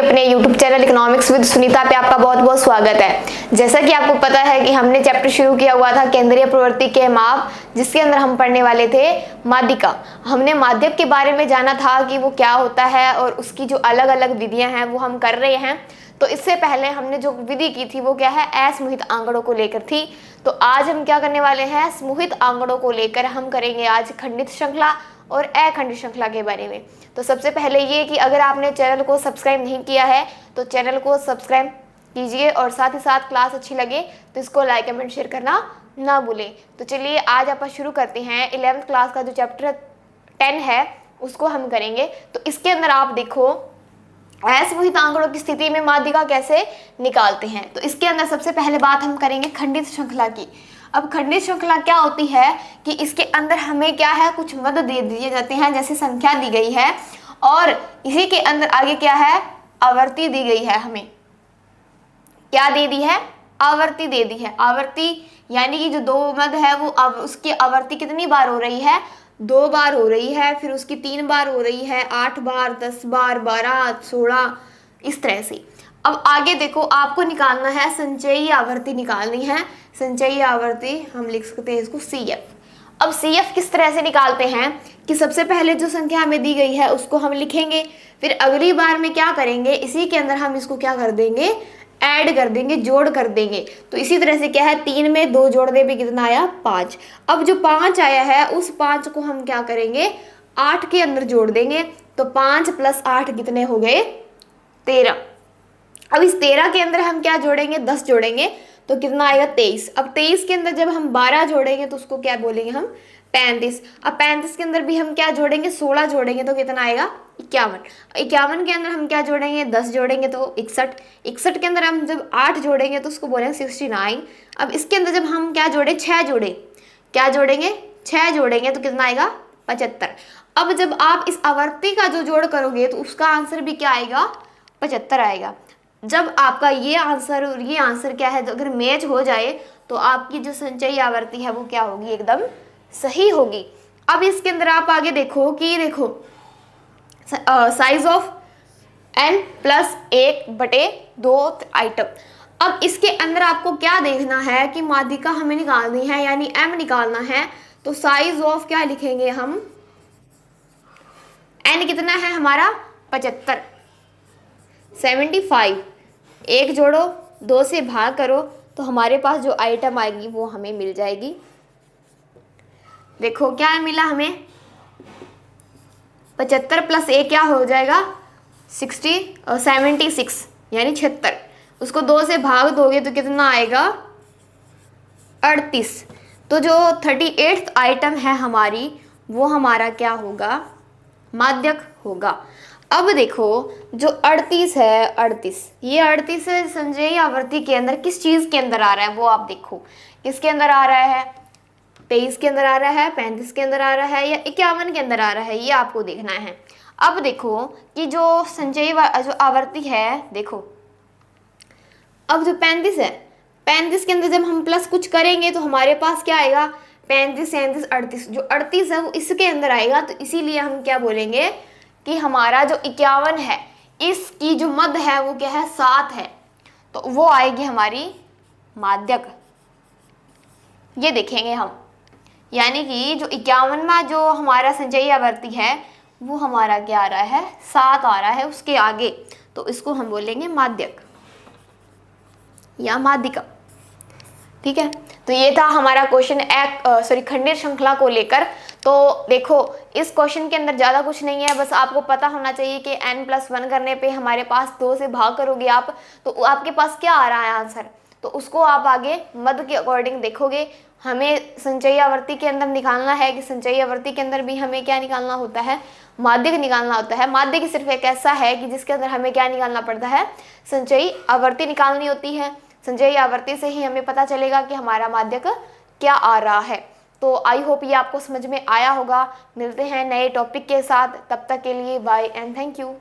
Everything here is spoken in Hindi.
अपने YouTube channel economics with Sunita पे आपका बहुत बहुत स्वागत है। जैसा कि आपको पता है कि हमने चैप्टर शुरू किया हुआ था केंद्रीय प्रवृत्ति के माप, जिसके अंदर हम पढ़ने वाले थे माध्यिका। हमने माध्यक के बारे में जाना था कि वो क्या होता है और उसकी जो अलग अलग विधियां हैं वो हम कर रहे हैं। तो इससे पहले हमने जो विधि की थी वो क्या है, असमूहित आंकड़ों को लेकर थी। तो आज हम क्या करने वाले हैं, समूहित आंकड़ों को लेकर हम करेंगे आज खंडित श्रृंखला और अखंडित श्रृंखला के बारे में। तो सबसे पहले ये कि अगर आपने चैनल को सब्सक्राइब नहीं किया है तो चैनल को सब्सक्राइब कीजिए और साथ ही साथ क्लास अच्छी लगे तो इसको लाइक कमेंट शेयर करना ना भूलें। तो चलिए आज आप शुरू करते हैं। 11th क्लास का जो चैप्टर 10 है उसको हम करेंगे। तो इसके अंदर आप देखो असमूहित आंकड़ों की स्थिति में माध्यिका कैसे निकालते हैं। तो इसके अंदर सबसे पहले बात हम करेंगे खंडित श्रृंखला की। अब खंडित श्रृंखला क्या होती है कि इसके अंदर हमें क्या है, कुछ मद दे दिए जाते हैं, जैसे संख्या दी गई है और इसी के अंदर आगे क्या है, आवर्ती दी गई है। हमें क्या दे दी है, आवर्ती दे दी है। आवर्ती यानी कि जो दो मद है वो अब उसकी आवर्ती कितनी बार हो रही है, 2 बार हो रही है, फिर उसकी 3 बार हो रही है, 8 बार, 10 बार, 12, 16, इस तरह से। अब आगे देखो, आपको निकालना है संचयी आवर्ती निकालनी है। संचयी आवर्ती हम लिख सकते हैं इसको CF। अब CF किस तरह से निकालते हैं कि सबसे पहले जो संख्या हमें दी गई है उसको हम लिखेंगे, फिर अगली बार में क्या करेंगे, इसी के अंदर हम इसको क्या कर देंगे, ऐड कर देंगे, जोड़ कर देंगे। तो इसी तरह से क्या है, 3 में 2 जोड़ने पे कितना आया, 5। अब जो 5 आया है उस 5 को हम क्या करेंगे, 8 के अंदर जोड़ देंगे। तो 5 + 8 कितने हो गए, 13। अब इस 13 के अंदर हम क्या जोड़ेंगे, 10 जोड़ेंगे तो कितना आएगा, 23। अब 23 के अंदर जब हम 12 जोड़ेंगे तो उसको क्या बोलेंगे हम, 35। अब 35 के अंदर भी हम क्या जोड़ेंगे, 16 जोड़ेंगे तो कितना आएगा, 51। 51 के अंदर हम क्या जोड़ेंगे, 10 जोड़ेंगे तो 61। 61 के अंदर हम जब 8 जोड़ेंगे तो उसको बोलेंगे 69। अब इसके अंदर जब हम क्या जोड़े, 6 जोड़े, क्या जोड़ेंगे, 6 जोड़ेंगे तो कितना आएगा, 75। अब जब आप इस आवर्ती का जो जोड़ करोगे तो उसका आंसर भी क्या आएगा, 75 आएगा। जब आपका ये आंसर और ये आंसर क्या है, अगर मैच हो जाए तो आपकी जो संचयी आवर्ती है वो क्या होगी, एकदम सही होगी। अब इसके अंदर आप आगे देखो कि देखो साइज ऑफ n+1/2 आइटम। अब इसके अंदर आपको क्या देखना है कि माध्यिका हमें निकालनी है, यानी m निकालना है। तो साइज ऑफ क्या लिखेंगे हम, n कितना है हमारा, 75, 75। 1 जोड़ो, 2 से भाग करो तो हमारे पास जो आइटम आएगी वो हमें मिल जाएगी। देखो क्या मिला हमें, 75 + 1 क्या हो जाएगा, 76 यानी 76। उसको 2 से भाग दोगे तो कितना आएगा, 38। तो जो 38th आइटम है हमारी वो हमारा क्या होगा, माध्यक होगा। अब देखो जो 38 है, 38 ये 38 संचयी आवर्ती के अंदर किस चीज के अंदर आ रहा है वो आप देखो, किसके अंदर आ रहा है, 23 के अंदर आ रहा है, 35 के अंदर आ रहा है या 51 के अंदर आ रहा है, ये आपको देखना है। अब देखो कि जो संचयी जो आवर्ती है, देखो अब जो 35 है, 35 के अंदर जब हम प्लस कुछ करेंगे तो हमारे पास क्या आएगा, 35, 37, 38। जो 38 है वो इसके अंदर आएगा। तो इसीलिए हम क्या बोलेंगे कि हमारा जो 51 है इसकी जो मद है वो क्या है, 7 है। तो वो आएगी हमारी माध्यक, ये देखेंगे हम। यानी कि जो 51वां जो हमारा संचयी आवर्ती है वो हमारा क्या आ रहा है, 7 आ रहा है उसके आगे। तो इसको हम बोलेंगे माध्यक या माध्यिका। ठीक है, तो ये था हमारा क्वेश्चन खंडित श्रृंखला को लेकर। तो देखो इस क्वेश्चन के अंदर ज़्यादा कुछ नहीं है, बस आपको पता होना चाहिए कि n+1 करने पे हमारे पास 2 से भाग करोगे आप तो आपके पास क्या आ रहा है आंसर, तो उसको आप आगे मद के अकॉर्डिंग देखोगे। हमें संचयी आवर्ती के अंदर निकालना है कि संचयी आवर्ती के अंदर भी हमें क्या निकालना होता है, माध्यक निकालना होता है। माध्यक सिर्फ एक ऐसा है कि जिसके अंदर हमें क्या निकालना पड़ता है, संचयी आवर्ती निकालनी होती है। संचयी आवर्ती से ही हमें पता चलेगा कि हमारा माध्यक क्या आ रहा है। तो आई होप ये आपको समझ में आया होगा। मिलते हैं नए टॉपिक के साथ, तब तक के लिए बाय एंड थैंक यू।